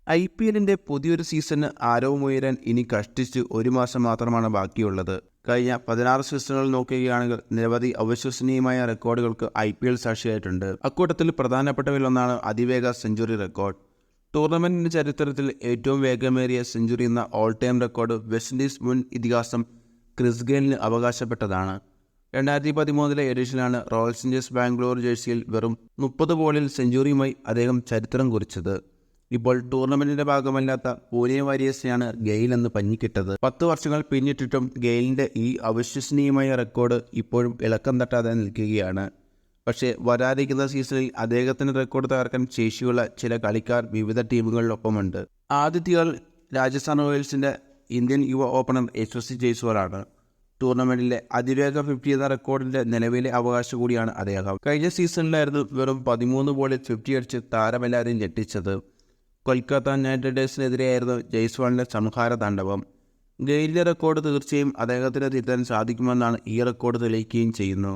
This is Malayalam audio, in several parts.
IPLന്റെ പുതിയൊരു സീസണിന് ആരവമുയരാൻ ഇനി കഷ്ടിച്ച് ഒരു മാസം മാത്രമാണ് ബാക്കിയുള്ളത്. കഴിഞ്ഞ 16 സീസണുകൾ നോക്കുകയാണെങ്കിൽ നിരവധി അവിശ്വസനീയമായ റെക്കോർഡുകൾക്ക് IPL സാക്ഷിയായിട്ടുണ്ട്. അക്കൂട്ടത്തിൽ പ്രധാനപ്പെട്ടവയിലൊന്നാണ് അതിവേഗ സെഞ്ചുറി റെക്കോർഡ്. ടൂർണമെന്റിന്റെ ചരിത്രത്തിൽ ഏറ്റവും വേഗമേറിയ സെഞ്ചുറി എന്ന all time record west Indies മുൻ ഇതിഹാസം ക്രിസ് ഗെയിലിന് അവകാശപ്പെട്ടതാണ്. 2013 എഡിഷനിലാണ് റോയൽ ചലഞ്ചേഴ്സ് ബാംഗ്ലൂർ ജേഴ്സിയിൽ വെറും 30 ബോളിൽ സെഞ്ചുറിയുമായി അദ്ദേഹം ചരിത്രം കുറിച്ചത്. ഇപ്പോൾ ടൂർണമെന്റിന്റെ ഭാഗമല്ലാത്ത പൂനെ വാരിയേഴ്സിനെയാണ് ഗെയിൽ എന്ന് പഞ്ഞിക്കിട്ടത്. 10 വർഷങ്ങൾ പിന്നിട്ടിട്ടും ഗെയിലിന്റെ ഈ അവിശ്വസനീയമായ റെക്കോർഡ് ഇപ്പോഴും ഇളക്കം തട്ടാതെ നിൽക്കുകയാണ്. പക്ഷേ വരാനിരിക്കുന്ന സീസണിൽ അദ്ദേഹത്തിന്റെ റെക്കോർഡ് തകർക്കാൻ ശേഷിയുള്ള ചില കളിക്കാർ വിവിധ ടീമുകളിലൊപ്പമുണ്ട്. ആദ്യത്തെയാൾ രാജസ്ഥാൻ റോയൽസിന്റെ ഇന്ത്യൻ യുവ ഓപ്പണർ യശസ്വി ജയ്സ്വാളാണ്. ടൂർണമെന്റിലെ അതിവേഗ 50 എന്ന റെക്കോർഡിന്റെ നിലവിലെ അവകാശം കൂടിയാണ് അദ്ദേഹം. കഴിഞ്ഞ സീസണിലായിരുന്നു വെറും 13 ബോളിൽ 50 അടിച്ച് താരമെല്ലാവരെയും ഞെട്ടിച്ചത്. കൊൽക്കത്ത നൈറ്റ് റൈഡേഴ്സിനെതിരെയായിരുന്നു ജയ്സ്വാളിന്റെ സംഹാര താണ്ഡവം. ഗെയിലിന്റെ റെക്കോർഡ് തീർച്ചയായും അദ്ദേഹത്തിന് തിരുത്താൻ സാധിക്കുമെന്നാണ് ഈ റെക്കോർഡ് തെളിയിക്കുകയും ചെയ്യുന്നു.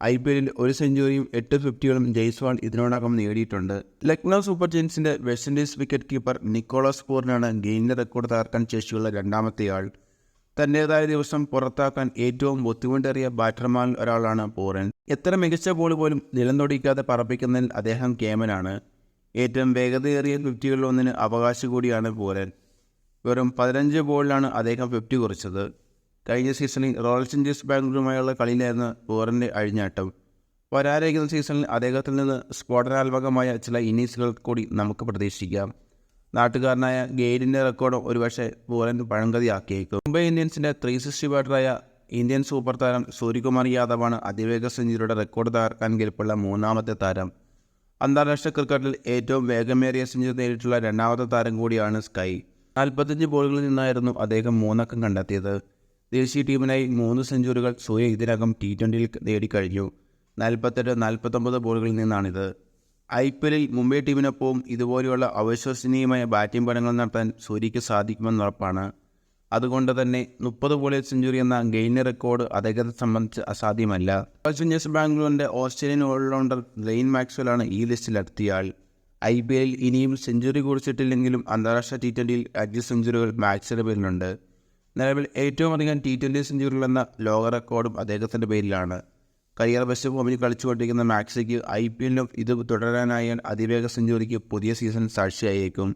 IPLൽ ഒരു സെഞ്ചുറിയും 8 50കളും ജയ്സ്വാൾ ഇതിനോടകം നേടിയിട്ടുണ്ട്. ലക്നൗ സൂപ്പർ ജയൻസിന്റെ West Indies wicket keeper Nicholas പൂറിനാണ് ഗെയിലിന്റെ റെക്കോർഡ് തകർക്കാൻ ശേഷിയുള്ള രണ്ടാമത്തെയാൾ. തൻ്റേതായ ദിവസം പുറത്താക്കാൻ ഏറ്റവും ബുദ്ധിമുട്ടേറിയ ബാറ്റർമാരിൽ ഒരാളാണ് പൂറൻ. എത്ര മികച്ച ബോൾ പോലും നിലം തൊടിക്കാതെ പറപ്പിക്കുന്നതിൽ അദ്ദേഹം കേമനാണ്. ഏറ്റവും വേഗതയേറിയ 50കളിലൊന്നിന് അവകാശി കൂടിയാണ് പൂരൻ. വെറും 15 ബോളിലാണ് അദ്ദേഹം 50 കുറിച്ചത്. കഴിഞ്ഞ സീസണിൽ റോയൽ ചലഞ്ചേഴ്സ് ബാംഗ്ലൂരുമായുള്ള കളിയിലായിരുന്നു പൂരൻ്റെ അഴിഞ്ഞാട്ടം. വരാനിരിക്കുന്ന സീസണിൽ അദ്ദേഹത്തിൽ നിന്ന് സ്ഫോടനാത്മകമായ ചില ഇന്നിങ്സുകൾ കൂടി നമുക്ക് പ്രതീക്ഷിക്കാം. നാട്ടുകാരനായ ഗെയിലിൻ്റെ റെക്കോർഡ് ഒരുപക്ഷെ പൂരൻ പഴങ്കതിയാക്കിയേക്കും. മുംബൈ ഇന്ത്യൻസിൻ്റെ 360 ബാറ്ററായ ഇന്ത്യൻ സൂപ്പർ താരം സൂര്യകുമാർ യാദവാണ് അതിവേഗ സെഞ്ചുറിയുടെ റെക്കോർഡ് തകർക്കാൻ കെൽപ്പുള്ള മൂന്നാമത്തെ താരം. അന്താരാഷ്ട്ര ക്രിക്കറ്റിൽ ഏറ്റവും വേഗമേറിയ സെഞ്ചുറി നേരിട്ടുള്ള രണ്ടാമത്തെ താരം കൂടിയാണ് സ്കൈ. 45 ബോളുകളിൽ നിന്നായിരുന്നു അദ്ദേഹം 3 അക്കം കണ്ടെത്തിയത്. ദേശീയ ടീമിനായി 3 സെഞ്ചുറികൾ സൂര്യ ഇതിനകം T20യിൽ നേടിക്കഴിഞ്ഞു. 48-49 ബോളുകളിൽ നിന്നാണിത്. IPLൽ മുംബൈ ടീമിനൊപ്പവും ഇതുപോലെയുള്ള അവിശ്വസനീയമായ ബാറ്റിംഗ് പടങ്ങൾ നടത്താൻ സൂര്യയ്ക്ക് സാധിക്കുമെന്നുറപ്പാണ്. അതുകൊണ്ട് തന്നെ 30 ബോളിൽ സെഞ്ചുറി എന്ന ഗെയിലിൻ്റെ റെക്കോർഡ് അദ്ദേഹത്തെ സംബന്ധിച്ച് അസാധ്യമല്ല. റോയൽ ചലഞ്ചേഴ്സ് ബാംഗ്ലൂരിൻ്റെ ഓസ്ട്രേലിയൻ ഓൾറൗണ്ടർ ഗ്ലെൻ മാക്സ്വെലാണ് ഈ ലിസ്റ്റിലെത്തിയാൾ. IPLൽ ഇനിയും സെഞ്ചുറി കുറിച്ചിട്ടില്ലെങ്കിലും അന്താരാഷ്ട്ര T20യിൽ 5 സെഞ്ചുറികൾ മാക്സിന്റെ പേരിലുണ്ട്. നിലവിൽ ഏറ്റവും അധികം T20 സെഞ്ചുറികൾ എന്ന ലോക റെക്കോർഡും അദ്ദേഹത്തിൻ്റെ പേരിലാണ്. കരിയർ ബെസ്റ്റ് ഫോമിൽ കളിച്ചുകൊണ്ടിരിക്കുന്ന മാക്സിക്ക് IPLലും ഇത് തുടരാനായാൽ അതിവേഗ സെഞ്ചുറിക്ക് പുതിയ സീസൺ സാക്ഷിയായേക്കും.